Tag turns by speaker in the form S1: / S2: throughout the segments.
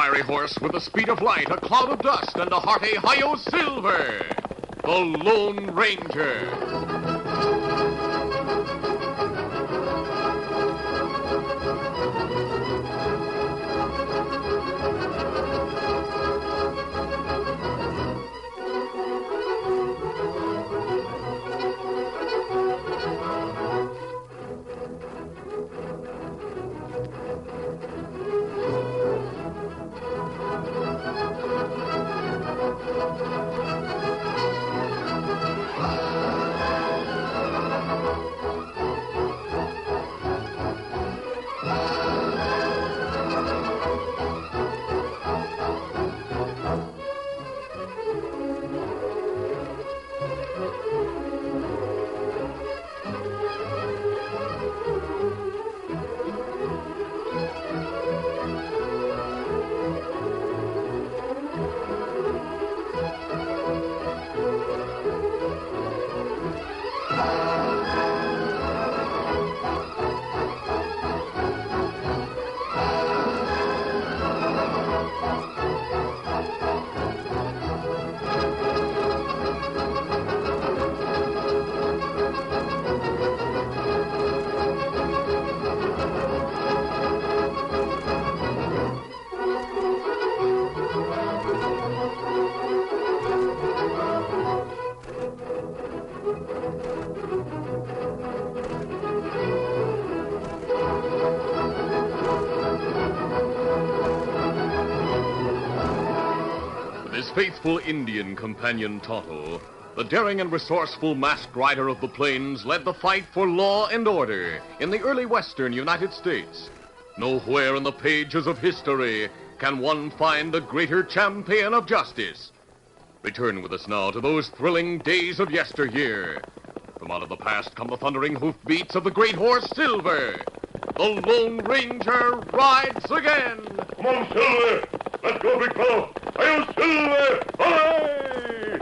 S1: fiery horse with the speed of light, a cloud of dust, and a hearty hi-yo silver, the Lone Ranger. His faithful Indian companion Tonto, the daring and resourceful masked rider of the plains, led the fight for law and order in the early western United States. Nowhere in the pages of history can one find a greater champion of justice. Return with us now to those thrilling days of yesteryear. From out of the past come the thundering hoofbeats of the great horse Silver. The Lone Ranger rides again.
S2: Come on, Silver. Let's go, big fellow. Hi-yo, Silver! Hooray!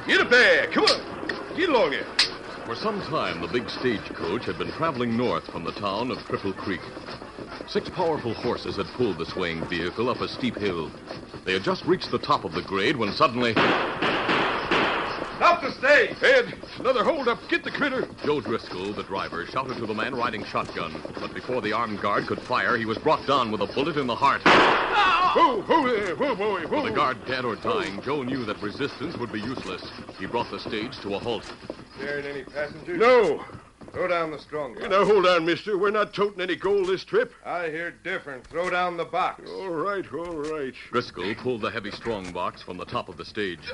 S3: Get up there! Come on! Get along here!
S1: For some time, the big stagecoach had been traveling north from the town of Cripple Creek. 6 powerful horses had pulled the swaying vehicle up a steep hill. They had just reached the top of the grade when suddenly...
S3: Stop the stage! Ed, another holdup. Get the critter.
S1: Joe Driscoll, the driver, shouted to the man riding shotgun. But before the armed guard could fire, he was brought down with a bullet in the heart.
S3: Whoa there. Whoa, boy, whoa.
S1: With the guard dead or dying, Joe knew that resistance would be useless. He brought the stage to a halt.
S4: There ain't any passengers?
S3: No.
S4: Throw down the Strongbox.
S3: Now, hold on, mister. We're not toting any gold this trip.
S4: I hear different. Throw down the box.
S3: All right.
S1: Driscoll pulled the heavy strongbox from the top of the stage.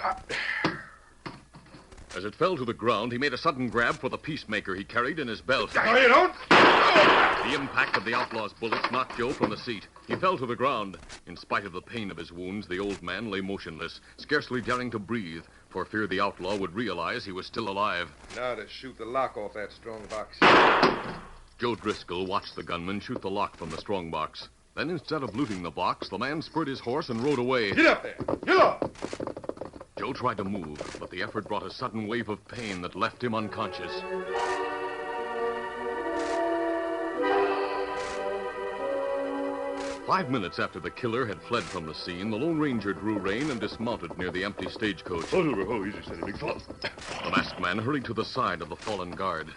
S1: As it fell to the ground, he made a sudden grab for the peacemaker he carried in his belt.
S4: No, you don't.
S1: The impact of the outlaw's bullets knocked Joe from the seat. He fell to the ground. In spite of the pain of his wounds, the old man lay motionless, scarcely daring to breathe, for fear the outlaw would realize he was still alive.
S4: Now to shoot the lock off that strongbox.
S1: Joe Driscoll watched the gunman shoot the lock from the strongbox. Then, instead of looting the box, the man spurred his horse and rode away.
S4: Get up there. Get up.
S1: Joe tried to move, but the effort brought a sudden wave of pain that left him unconscious. Five minutes after the killer had fled from the scene, the Lone Ranger drew rein and dismounted near the empty stagecoach.
S3: Oh, easy, steady, big fellow.
S1: The masked man hurried to the side of the fallen guard.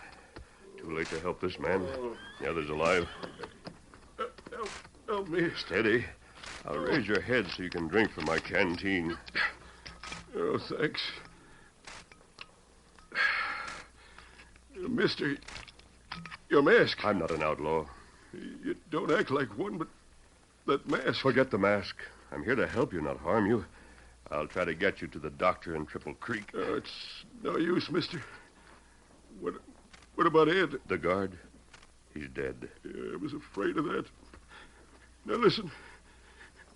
S3: Too late to help this man. The other's alive.
S5: Help me.
S3: Steady. I'll raise your head so you can drink from my canteen.
S5: Oh, thanks. Mister, your mask.
S3: I'm not an outlaw.
S5: You don't act like one, but that mask.
S3: Forget the mask. I'm here to help you, not harm you. I'll try to get you to the doctor in Triple Creek.
S5: It's no use, mister. What about Ed?
S3: The guard? He's dead.
S5: Yeah, I was afraid of that. Now, listen.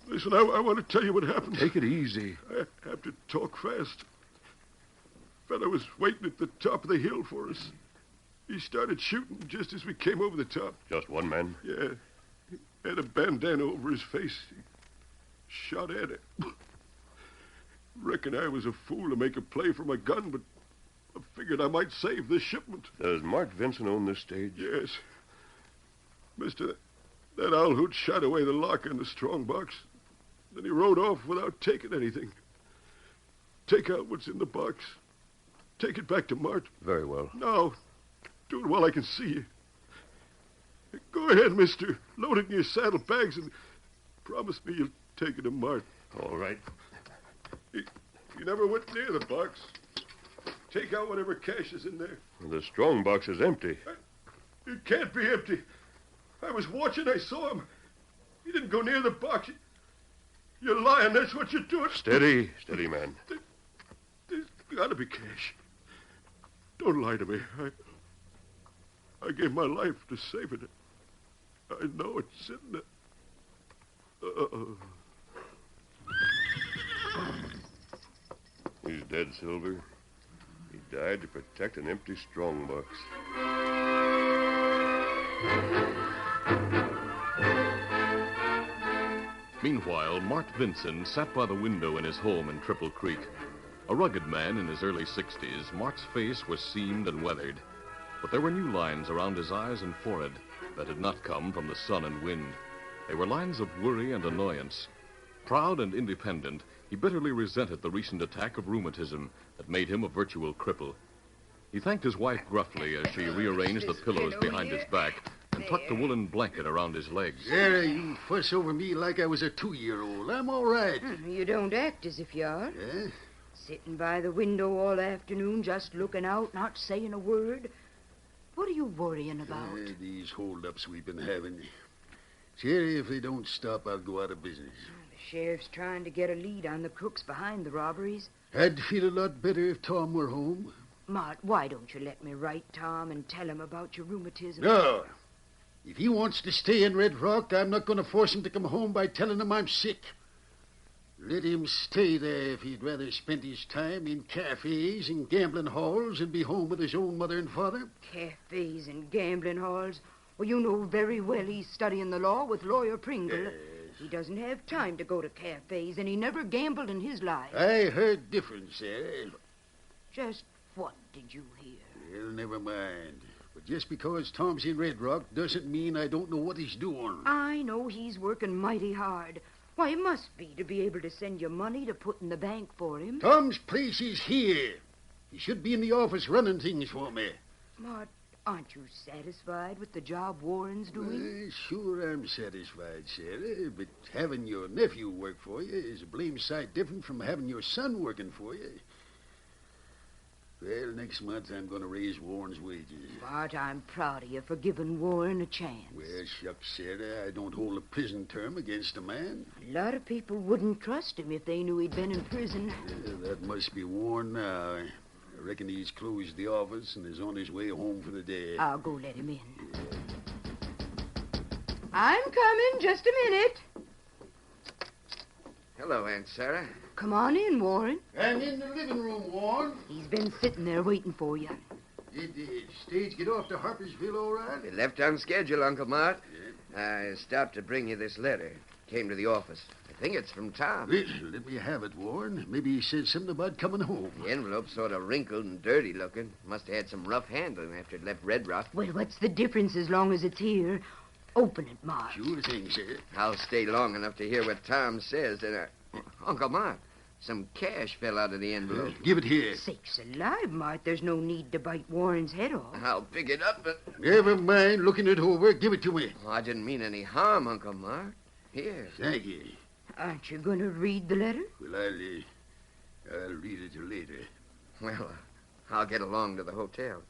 S5: I want to tell you what happened.
S3: Take it easy.
S5: I have to talk fast. Fellow was waiting at the top of the hill for us. He started shooting just as we came over the top.
S3: Just one man?
S5: Yeah. He had a bandana over his face. He shot at it. Reckon I was a fool to make a play for my gun, but I figured I might save this shipment.
S3: Does Mart Vincent own this stage?
S5: Yes. Mister, that owl hoot shot away the lock in the strong box. Then he rode off without taking anything. Take out what's in the box. Take it back to Mart.
S3: Very well.
S5: No. Do it while I can see you. Go ahead, mister. Load it in your saddlebags and promise me you'll take it to Mart.
S3: All right.
S5: You never went near the box. Take out whatever cash is in there.
S3: The strong box is empty.
S5: It can't be empty. I was watching. I saw him. He didn't go near the box. You're lying. That's what you're doing.
S3: Steady, man.
S5: There's got to be cash. Don't lie to me. I gave my life to save it. I know it's sitting there.
S3: He's dead, Silver. He died to protect an empty strongbox.
S1: Meanwhile, Mart Vincent sat by the window in his home in Triple Creek. A rugged man in his early 60s, Mart's face was seamed and weathered. But there were new lines around his eyes and forehead that had not come from the sun and wind. They were lines of worry and annoyance. Proud and independent, he bitterly resented the recent attack of rheumatism that made him a virtual cripple. He thanked his wife gruffly as she rearranged the pillows behind his back and tucked the woolen blanket around his legs.
S6: Sarah, you fuss over me like I was a 2-year-old. I'm all right.
S7: You don't act as if you are.
S6: Yeah?
S7: Sitting by the window all afternoon, just looking out, not saying a word. What are you worrying about?
S6: These holdups we've been having. Sarah, if they don't stop, I'll go out of business.
S7: The sheriff's trying to get a lead on the crooks behind the robberies.
S6: I'd feel a lot better if Tom were home.
S7: Mart, why don't you let me write Tom and tell him about your rheumatism?
S6: No. If he wants to stay in Red Rock, I'm not going to force him to come home by telling him I'm sick. Let him stay there if he'd rather spend his time in cafes and gambling halls and be home with his own mother and father.
S7: Cafes and gambling halls? Well, you know very well he's studying the law with Lawyer Pringle.
S6: Yes.
S7: He doesn't have time to go to cafes, and he never gambled in his life.
S6: I heard different, Sarah.
S7: Just what did you hear?
S6: Well, never mind. But just because Tom's in Red Rock doesn't mean I don't know what he's doing.
S7: I know he's working mighty hard. Why, it must be to be able to send you money to put in the bank for him.
S6: Tom's place is here. He should be in the office running things for me.
S7: Mart, aren't you satisfied with the job Warren's doing?
S6: Sure I'm satisfied, Sarah, but having your nephew work for you is a blame sight different from having your son working for you. Well, next month I'm going to raise Warren's wages.
S7: Mart, I'm proud of you for giving Warren a chance.
S6: Well, shucks, Sarah, I don't hold a prison term against a man.
S7: A lot of people wouldn't trust him if they knew he'd been in prison.
S6: That must be Warren now. I reckon he's closed the office and is on his way home for the day.
S7: I'll go let him in. I'm coming. Just a minute.
S8: Hello, Aunt Sarah.
S7: Come on in, Warren.
S6: I'm in the living room, Warren.
S7: He's been sitting there waiting for you.
S6: Did the stage get off to Harpersville all right?
S8: We left on schedule, Uncle Mart. I stopped to bring you this letter. Came to the office. I think it's from Tom.
S6: Well, let me have it, Warren. Maybe he said something about coming home.
S8: The envelope's sort of wrinkled and dirty looking. Must have had some rough handling after it left Red Rock.
S7: Well, what's the difference as long as it's here? Open it, Mart.
S6: Sure thing, sir.
S8: I'll stay long enough to hear what Tom says. And, Uncle Mart, some cash fell out of the envelope.
S6: Give it here.
S7: Sakes alive, Mart. There's no need to bite Warren's head off.
S8: I'll pick it up, but...
S6: Never mind looking it over. Give it to me.
S8: Oh, I didn't mean any harm, Uncle Mart. Here.
S6: Thank you.
S7: Aren't you going to read the letter?
S6: Well, I'll read it later.
S8: Well, I'll get along to the hotel.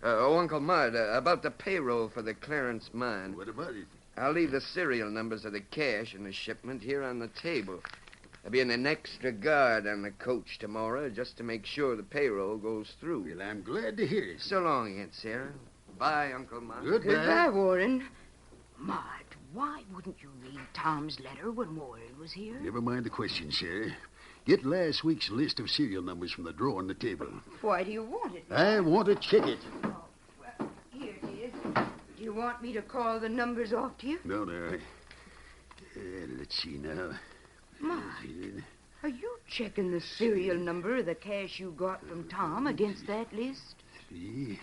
S8: Uncle Mart, about the payroll for the Clarence mine.
S6: What about it?
S8: I'll leave the serial numbers of the cash and the shipment here on the table. There'll be an extra guard on the coach tomorrow just to make sure the payroll goes through.
S6: Well, I'm glad to hear it.
S8: So long, Aunt Sarah. Bye, Uncle Mart.
S7: Goodbye, Warren. Mart, why wouldn't you read Tom's letter when Warren was here?
S6: Never mind the question, sir. Get last week's list of serial numbers from the drawer on the table.
S7: Why do you want it?
S6: I want to check it.
S7: Oh, well, here it is. Do you want me to call the numbers off to you?
S6: No. Let's see now.
S7: Mart, are you checking the serial number of the cash you got from Tom against that list?
S6: 3,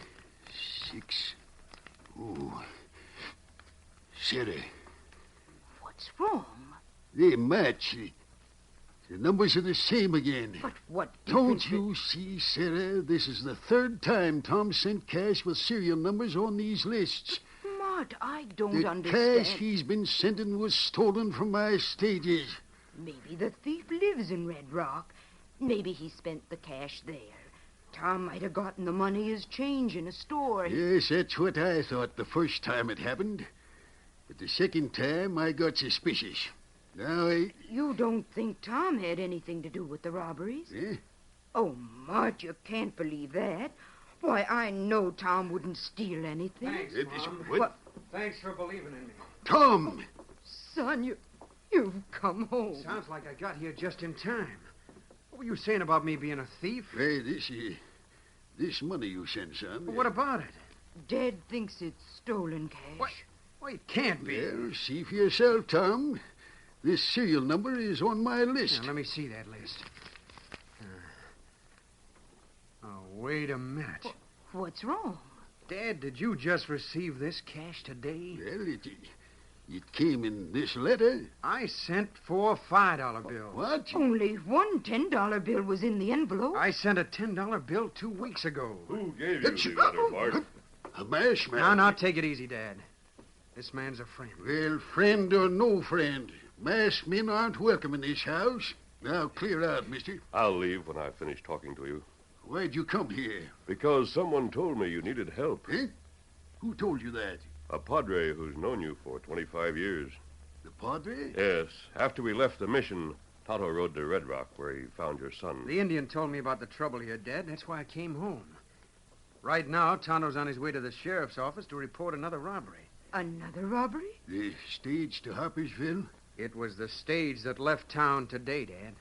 S6: 6. Oh. Sarah,
S7: What's wrong?
S6: they match. The numbers are the same again.
S7: But what
S6: Don't
S7: difference
S6: you see, Sarah? This is the third time Tom sent cash with serial numbers on these lists.
S7: Mart, I don't
S6: The
S7: understand.
S6: cash he's been sending was stolen from my stages.
S7: Maybe the thief lives in Red Rock. Maybe he spent the cash there. Tom might have gotten the money as change in a store.
S6: Yes, that's what I thought the first time it happened. But the second time, I got suspicious. Now,
S7: You don't think Tom had anything to do with the robberies?
S6: Eh?
S7: Oh, Mart, you can't believe that. Why, I know Tom wouldn't steal anything.
S9: Thanks, Mom.
S6: What?
S9: Thanks for believing in me.
S6: Tom!
S7: Son, you've come home.
S9: Sounds like I got here just in time. What were you saying about me being a thief?
S6: Hey, this money you sent, son.
S9: Well, what about it?
S7: Dad thinks it's stolen cash.
S9: What? Well, it can't be.
S6: Well, see for yourself, Tom. This serial number is on my list.
S9: Now, let me see that list. Oh, wait a minute.
S7: What's wrong?
S9: Dad, did you just receive this cash today?
S6: Well, it came in this letter.
S9: I sent 4 $5 bills.
S6: What?
S7: Only one $10 bill was in the envelope.
S9: I sent a $10 bill 2 weeks ago.
S3: Who gave you the letter, Bart?
S6: A mash man.
S9: Now, take it easy, Dad. This man's a friend.
S6: Well, friend or no friend, masked men aren't welcome in this house. Now, clear out, mister.
S3: I'll leave when I finish talking to you.
S6: Why'd you come here?
S3: Because someone told me you needed help.
S6: Eh? Who told you that?
S3: A padre who's known you for 25 years.
S6: The padre?
S3: Yes. After we left the mission, Tonto rode to Red Rock where he found your son.
S9: The Indian told me about the trouble here, Dad. That's why I came home. Right now, Tonto's on his way to the sheriff's office to report another robbery.
S7: Another robbery?
S6: The stage to Harpersville?
S9: It was the stage that left town today, Dad.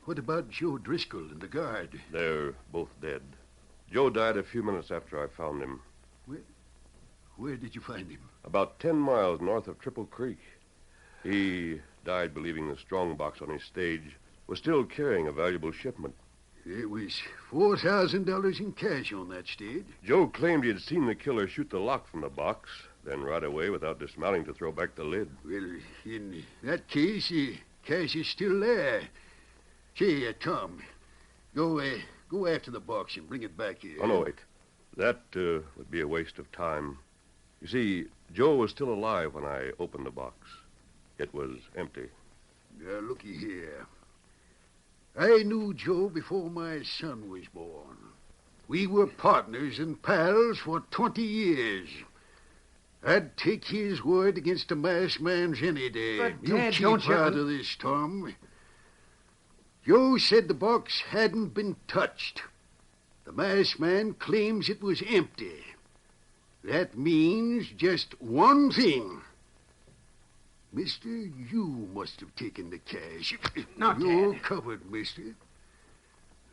S6: What about Joe Driscoll and the guard?
S3: They're both dead. Joe died a few minutes after I found him.
S6: Where did you find him?
S3: About 10 miles north of Triple Creek. He died believing the strongbox on his stage was still carrying a valuable shipment.
S6: There was $4,000 in cash on that stage.
S3: Joe claimed he had seen the killer shoot the lock from the box, then ride away without dismounting to throw back the lid.
S6: Well, in that case, cash is still there. Say, Tom, go after the box and bring it back here.
S3: Oh, no, wait. That would be a waste of time. You see, Joe was still alive when I opened the box. It was empty.
S6: Now, looky here. I knew Joe before my son was born. We were partners and pals for 20 years. I'd take his word against a masked man's any day.
S9: But, Dad,
S6: keep
S9: don't you...
S6: out of this, Tom. Joe said the box hadn't been touched. The masked man claims it was empty. That means just one thing. Mister, you must have taken the cash.
S9: No,
S6: You're
S9: Dad.
S6: covered, mister.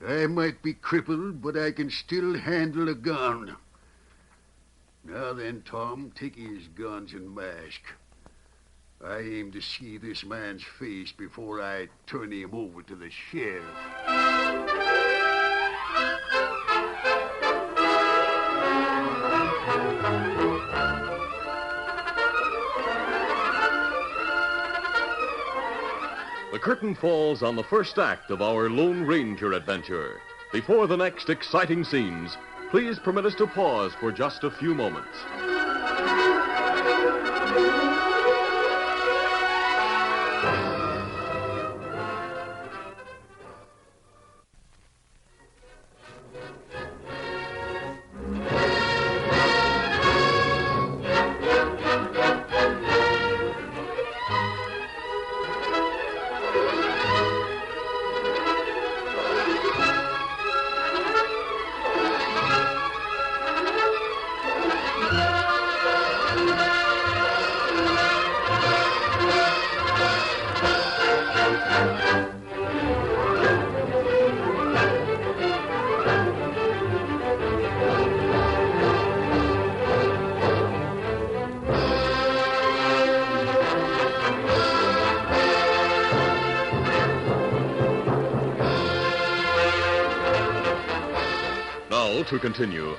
S6: I might be crippled, but I can still handle a gun. Now then, Tom, take his guns and mask. I aim to see this man's face before I turn him over to the sheriff.
S1: The curtain falls on the first act of our Lone Ranger adventure. Before the next exciting scenes, please permit us to pause for just a few moments. Now to continue.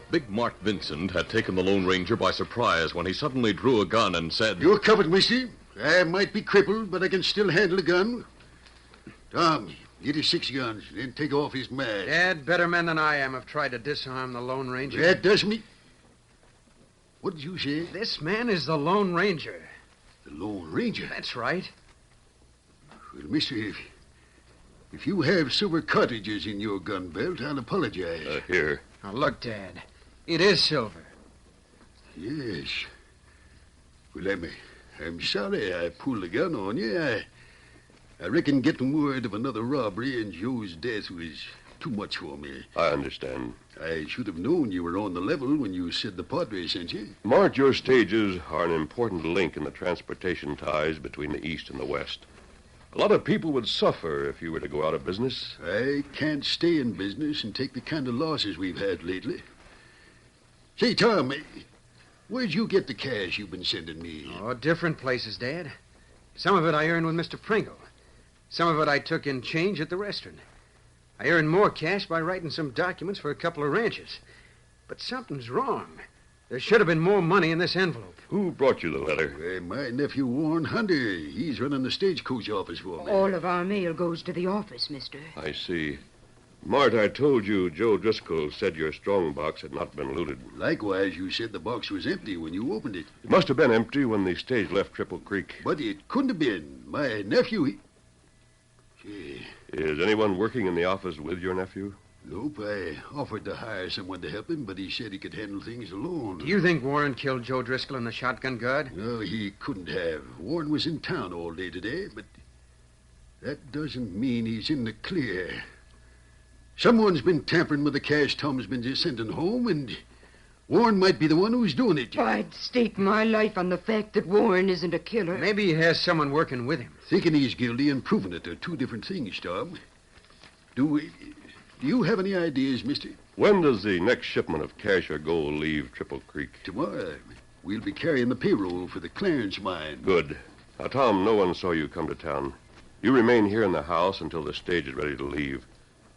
S1: Big Mark Vincent had taken the Lone Ranger by surprise when he suddenly drew a gun and said,
S6: You're covered, mister. I might be crippled, but I can still handle a gun. Tom, get his 6 guns, then take off his mask.
S9: Dad, better men than I am have tried to disarm the Lone Ranger.
S6: That does me. What did you say?
S9: This man is the Lone Ranger.
S6: The Lone Ranger?
S9: That's right.
S6: Well, mister, if you have silver cartridges in your gun belt, I'll apologize.
S3: Here.
S9: Now, look, Dad. It is silver.
S6: Yes. Well, I'm sorry I pulled the gun on you. I reckon getting word of another robbery and Joe's death was too much for me.
S3: I understand.
S6: I should have known you were on the level when you said the Padre sent you.
S3: Mart, your stages are an important link in the transportation ties between the East and the West. A lot of people would suffer if you were to go out of business.
S6: I can't stay in business and take the kind of losses we've had lately. Say, Tom, where'd you get the cash you've been sending me?
S9: Oh, different places, Dad. Some of it I earned with Mr. Pringle. Some of it I took in change at the restaurant. I earned more cash by writing some documents for a couple of ranches. But something's wrong. There should have been more money in this envelope.
S3: Who brought you the letter?
S6: My nephew, Warren Hunter. He's running the stagecoach office for me.
S7: All of our mail goes to the office, mister.
S3: I see. Mart, I told you Joe Driscoll said your strong box had not been looted.
S6: Likewise, you said the box was empty when you opened it.
S3: It must have been empty when the stage left Triple Creek.
S6: But it couldn't have been. My nephew, Gee.
S3: Is anyone working in the office with your nephew?
S6: Nope. I offered to hire someone to help him, but he said he could handle things alone.
S9: Do you think Warren killed Joe Driscoll in the shotgun guard?
S6: No, he couldn't have. Warren was in town all day today, but that doesn't mean he's in the clear. Someone's been tampering with the cash Tom's been just sending home, and Warren might be the one who's doing it.
S7: I'd stake my life on the fact that Warren isn't a killer.
S9: Maybe he has someone working with him.
S6: Thinking he's guilty and proving it are two different things, Tom. Do you have any ideas, mister?
S3: When does the next shipment of cash or gold leave Triple Creek?
S6: Tomorrow. We'll be carrying the payroll for the Clarence mine.
S3: Good. Now, Tom, no one saw you come to town. You remain here in the house until the stage is ready to leave.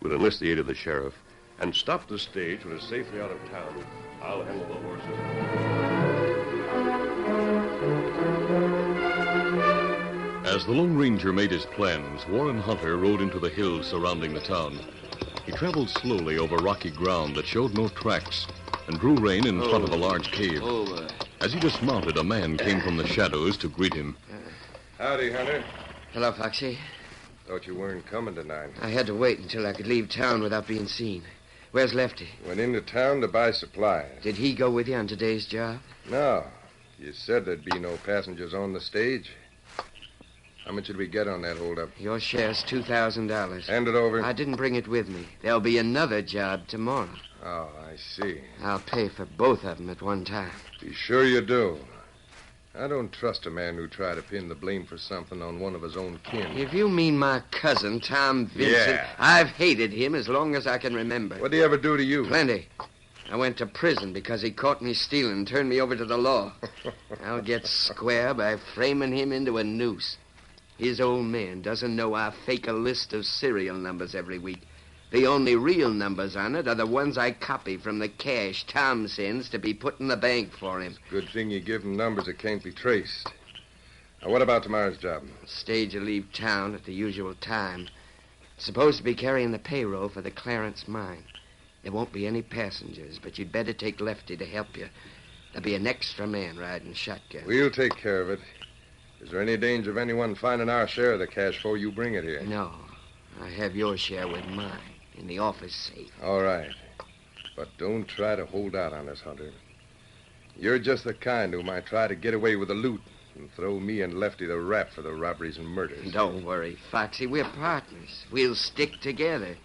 S3: We'll enlist the aid of the sheriff and stop the stage when it's safely out of town. I'll handle the horses.
S1: As the Lone Ranger made his plans, Warren Hunter rode into the hills surrounding the town. He traveled slowly over rocky ground that showed no tracks and drew rein in front of a large cave. As he dismounted, a man came from the shadows to greet him.
S4: Howdy, Hunter.
S8: Hello, Foxy.
S4: Thought you weren't coming tonight.
S8: I had to wait until I could leave town without being seen. Where's Lefty?
S4: Went into town to buy supplies.
S8: Did he go with you on today's job?
S4: No. You said there'd be no passengers on the stage. How much did we get on that holdup?
S8: Your share's $2,000.
S4: Hand it over.
S8: I didn't bring it with me. There'll be another job tomorrow.
S4: Oh, I see.
S8: I'll pay for both of them at one time.
S4: Be sure you do. I don't trust a man who tried to pin the blame for something on one of his own kin.
S8: If you mean my cousin, Tom Vincent,
S4: Yeah.
S8: I've hated him as long as I can remember.
S4: What'd he ever do to you?
S8: Plenty. I went to prison because he caught me stealing and turned me over to the law. I'll get square by framing him into a noose. His old man doesn't know I fake a list of serial numbers every week. The only real numbers on it are the ones I copy from the cash Tom sends to be put in the bank for him.
S4: Good thing you give him numbers that can't be traced. Now, what about tomorrow's job?
S8: The stage will leave town at the usual time. It's supposed to be carrying the payroll for the Clarence mine. There won't be any passengers, but you'd better take Lefty to help you. There'll be an extra man riding shotgun.
S4: We'll take care of it. Is there any danger of anyone finding our share of the cash before you bring it here?
S8: No. I have your share with mine in the office safe.
S4: All right. But don't try to hold out on us, Hunter. You're just the kind who might try to get away with the loot and throw me and Lefty the rap for the robberies and murders.
S8: Don't worry, Foxy. We're partners. We'll stick together.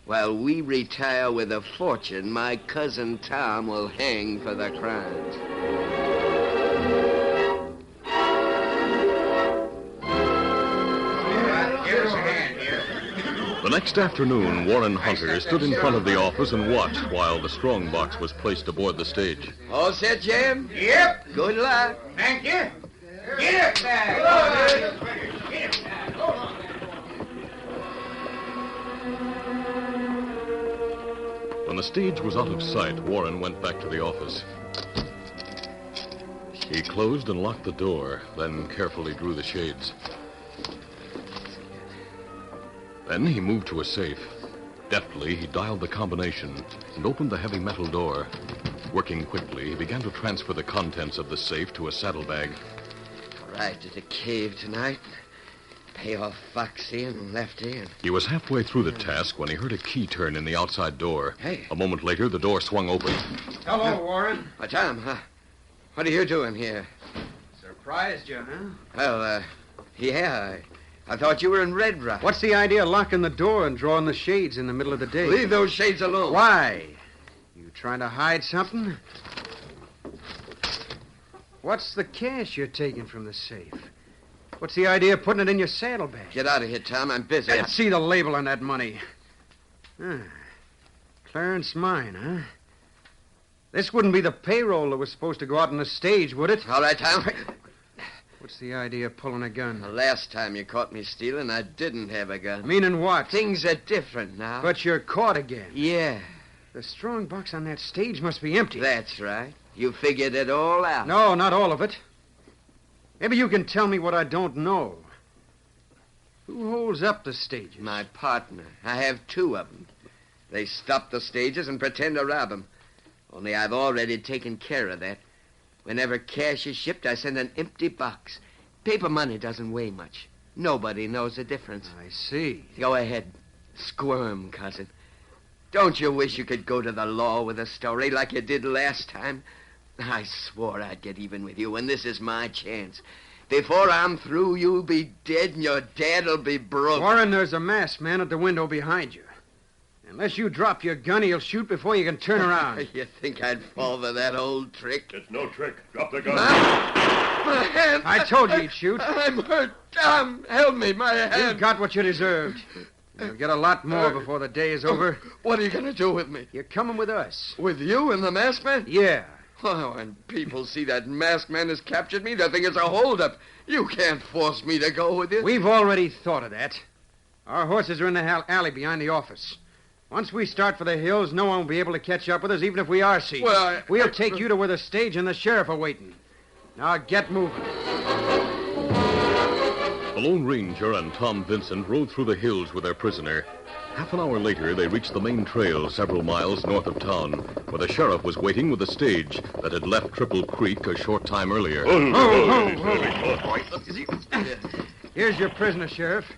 S8: While we retire with a fortune, my cousin Tom will hang for the crimes.
S1: The next afternoon, Warren Hunter stood in front of the office and watched while the strongbox was placed aboard the stage.
S8: All set, Jim?
S10: Yep.
S8: Good luck.
S10: Thank you. Get up there.
S1: The When the stage was out of sight, Warren went back to the office. He closed and locked the door, then carefully drew the shades. Then he moved to a safe. Deftly, he dialed the combination and opened the heavy metal door. Working quickly, he began to transfer the contents of the safe to a saddlebag.
S8: Arrived at the cave tonight. Pay off Foxy and Lefty and...
S1: He was halfway through the task when he heard a key turn in the outside door.
S8: Hey.
S1: A moment later, the door swung open.
S9: Hello, Warren.
S8: Tom, what are you doing here?
S9: Surprised you, huh?
S8: Well, yeah, I thought you were in Red Rock.
S9: What's the idea of locking the door and drawing the shades in the middle of the day?
S8: Leave those shades alone.
S9: Why? You trying to hide something? What's the cash you're taking from the safe? What's the idea of putting it in your saddlebag?
S8: Get out of here, Tom. I'm busy.
S9: Let's see the label on that money. Clarence Mine, huh? This wouldn't be the payroll that was supposed to go out on the stage, would it?
S8: All right, Tom.
S9: What's the idea of pulling a gun?
S8: The last time you caught me stealing, I didn't have a gun.
S9: Meaning what?
S8: Things are different now.
S9: But you're caught again.
S8: Yeah.
S9: The strong box on that stage must be empty.
S8: That's right. You figured it all out.
S9: No, not all of it. Maybe you can tell me what I don't know. Who holds up the stages?
S8: My partner. I have two of them. They stop the stages and pretend to rob them. Only I've already taken care of that. Whenever cash is shipped, I send an empty box. Paper money doesn't weigh much. Nobody knows the difference.
S9: I see.
S8: Go ahead. Squirm, cousin. Don't you wish you could go to the law with a story like you did last time? I swore I'd get even with you, and this is my chance. Before I'm through, you'll be dead, and your dad'll be broke.
S9: Warren, there's a masked man at the window behind you. Unless you drop your gun, he'll shoot before you can turn around.
S8: You think I'd fall for that old trick?
S2: It's no trick. Drop the gun.
S8: My hand!
S9: I told you he'd shoot.
S8: I'm hurt. Tom, help me, my hand.
S9: You got what you deserved. You'll get a lot more before the day is over.
S8: What are you going to do with me?
S9: You're coming with us.
S8: With you and the masked man?
S9: Yeah.
S8: Oh, when people see that masked man has captured me, they'll think it's a holdup. You can't force me to go with you.
S9: We've already thought of that. Our horses are in the alley behind the office. Once we start for the hills, no one will be able to catch up with us, even if we are seen.
S8: Well,
S9: We'll take you to where the stage and the sheriff are waiting. Now get moving.
S1: The Lone Ranger and Tom Vincent rode through the hills with their prisoner. Half an hour later, they reached the main trail several miles north of town, where the sheriff was waiting with the stage that had left Triple Creek a short time earlier.
S9: Here's your prisoner, Sheriff.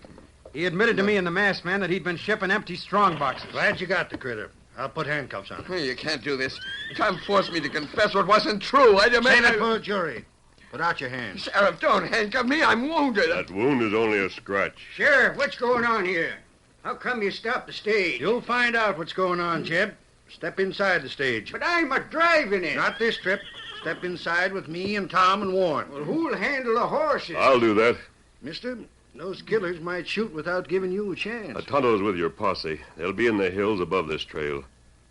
S9: He admitted to me and the masked man that he'd been shipping empty strong boxes.
S6: Glad you got the critter. I'll put handcuffs on him.
S8: You can't do this. Tom forced me to confess what wasn't true. I demand...
S6: Save it for a jury. Put out your hands.
S8: Sheriff, don't handcuff me. I'm wounded.
S2: That wound is only a scratch.
S10: Sheriff, what's going on here? How come you stopped the stage?
S6: You'll find out what's going on, Jeb. Step inside the stage.
S10: But I'm a driving it.
S6: Not this trip. Step inside with me and Tom and Warren.
S10: Well, who'll handle the horses?
S2: I'll do that.
S6: Mister, those killers might shoot without giving you a chance.
S3: Tonto's with your posse. They'll be in the hills above this trail.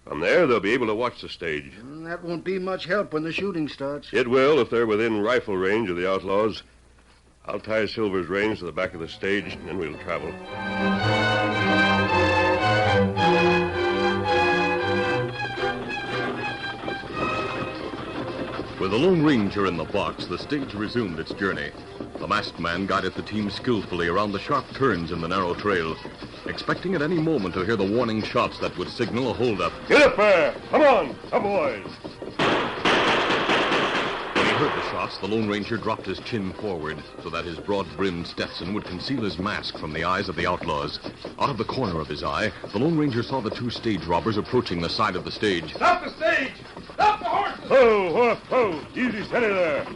S3: From there, they'll be able to watch the stage.
S6: That won't be much help when the shooting starts.
S3: It will if they're within rifle range of the outlaws. I'll tie Silver's reins to the back of the stage, and then we'll travel.
S1: With the Lone Ranger in the box, the stage resumed its journey. The masked man guided the team skillfully around the sharp turns in the narrow trail, expecting at any moment to hear the warning shots that would signal a holdup.
S2: Get up there! Come on, boys!
S1: When he heard the shots, the Lone Ranger dropped his chin forward so that his broad-brimmed Stetson would conceal his mask from the eyes of the outlaws. Out of the corner of his eye, the Lone Ranger saw the two stage robbers approaching the side of the stage.
S2: Stop the stage! Stop the horses! Ho, ho, ho! Easy, steady there.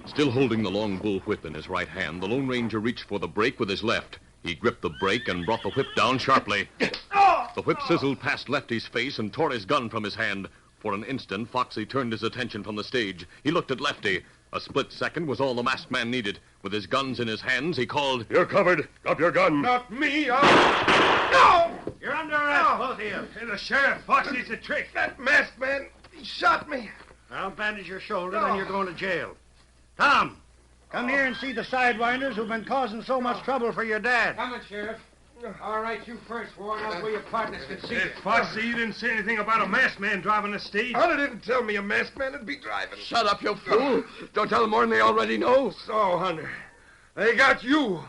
S1: Still holding the long bull whip in his right hand, the Lone Ranger reached for the brake with his left. He gripped the brake and brought the whip down sharply. The whip sizzled past Lefty's face and tore his gun from his hand. For an instant, Foxy turned his attention from the stage. He looked at Lefty. A split second was all the masked man needed. With his guns in his hands, he called,
S2: You're covered. Drop your gun.
S5: Not me.
S10: No!
S5: You're under arrest, both of you. Hey, the sheriff. Foxy's a trick.
S10: That masked man, he shot me.
S6: I'll bandage your shoulder, then you're going to jail. Tom, come here and see the sidewinders who've been causing so much trouble for your dad.
S9: Coming, Sheriff. All right, you first, Warren. I'll your partners can see
S2: Hey,
S9: it.
S2: Foxy, you didn't say anything about a masked man driving the stage.
S4: Hunter didn't tell me a masked man would be driving.
S8: Shut up, you fool. Don't tell them more than they already know.
S4: So, Hunter, they got you.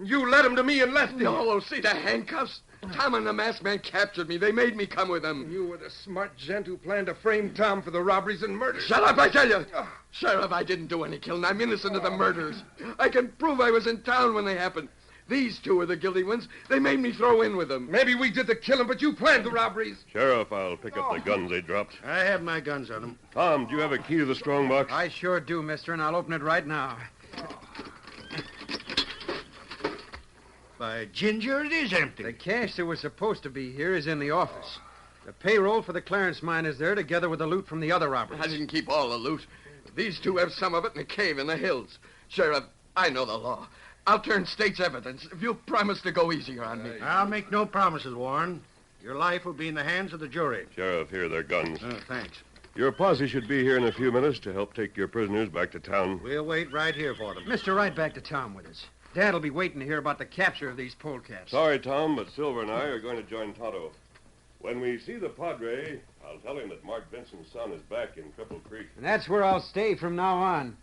S4: You led him to me and left him.
S8: No, see the handcuffs? Tom and the masked man captured me. They made me come with them.
S4: You were the smart gent who planned to frame Tom for the robberies and murders.
S8: Shut up, I tell you. Sheriff, I didn't do any killing. I'm innocent of the murders. I can prove I was in town when they happened. These two are the guilty ones. They made me throw in with them.
S4: Maybe we did the killing, but you planned the robberies.
S3: Sheriff, I'll pick up the guns they dropped.
S6: I have my guns on them.
S3: Tom, do you have a key to the strong box?
S9: I sure do, mister, and I'll open it right now.
S6: By ginger, it is empty.
S9: The cash that was supposed to be here is in the office. The payroll for the Clarence mine is there, together with the loot from the other robberies.
S8: I didn't keep all the loot. These two have some of it in a cave in the hills. Sheriff, I know the law. I'll turn state's evidence if you'll promise to go easier on me.
S6: I'll make no promises, Warren. Your life will be in the hands of the jury.
S3: Sheriff, here are their guns.
S6: Thanks.
S3: Your posse should be here in a few minutes to help take your prisoners back to town.
S6: We'll wait right here for them.
S9: Mister, right back to town with us. Dad'll be waiting to hear about the capture of these polecats.
S3: Sorry, Tom, but Silver and I are going to join Tonto. When we see the Padre, I'll tell him that Mark Vincent's son is back in Cripple Creek.
S9: And that's where I'll stay from now on.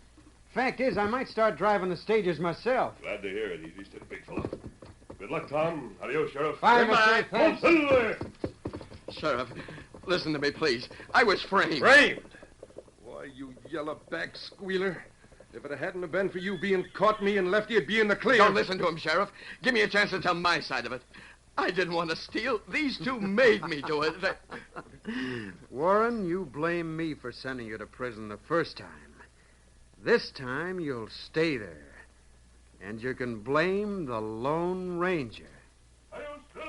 S9: Fact is, I might start driving the stages myself.
S3: Glad to hear it. Easy steady, big fellow. Good luck, Tom. Adios, Sheriff.
S9: Bye, mister. Thanks.
S3: Silver!
S8: Sheriff, listen to me, please. I was framed.
S4: Framed? Why, you yellow-back squealer. If it hadn't have been for you being caught, me and Lefty would be in the clear.
S8: Don't listen to him, Sheriff. Give me a chance to tell my side of it. I didn't want to steal. These two made me do it.
S9: Warren, you blame me for sending you to prison the first time. This time, you'll stay there. And you can blame the Lone Ranger.
S2: Adios, Silver!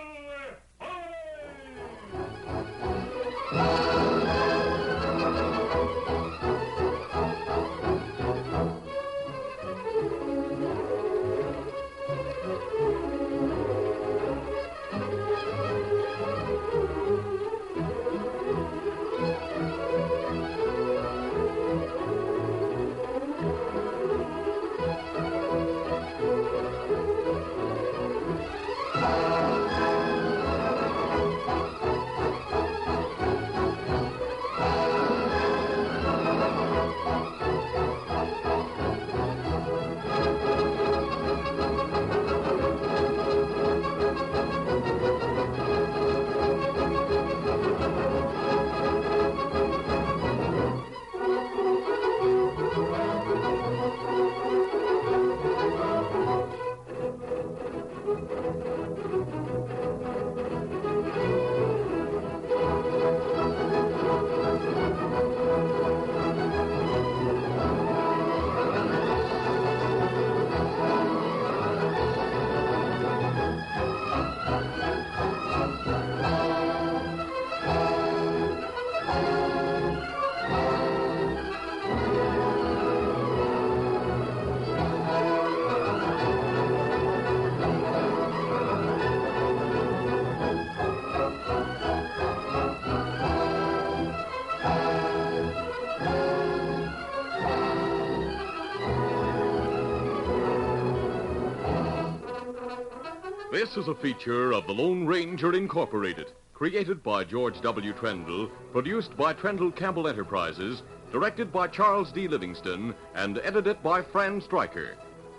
S1: This is a feature of the Lone Ranger Incorporated, created by George W. Trendle, produced by Trendle Campbell Enterprises, directed by Charles D. Livingston, and edited by Fran Stryker.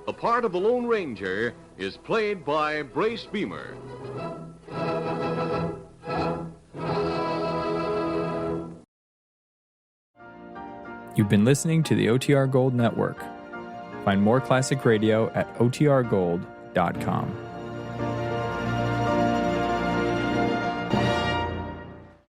S1: The part of the Lone Ranger is played by Brace Beamer.
S11: You've been listening to the OTR Gold Network. Find more classic radio at otrgold.com.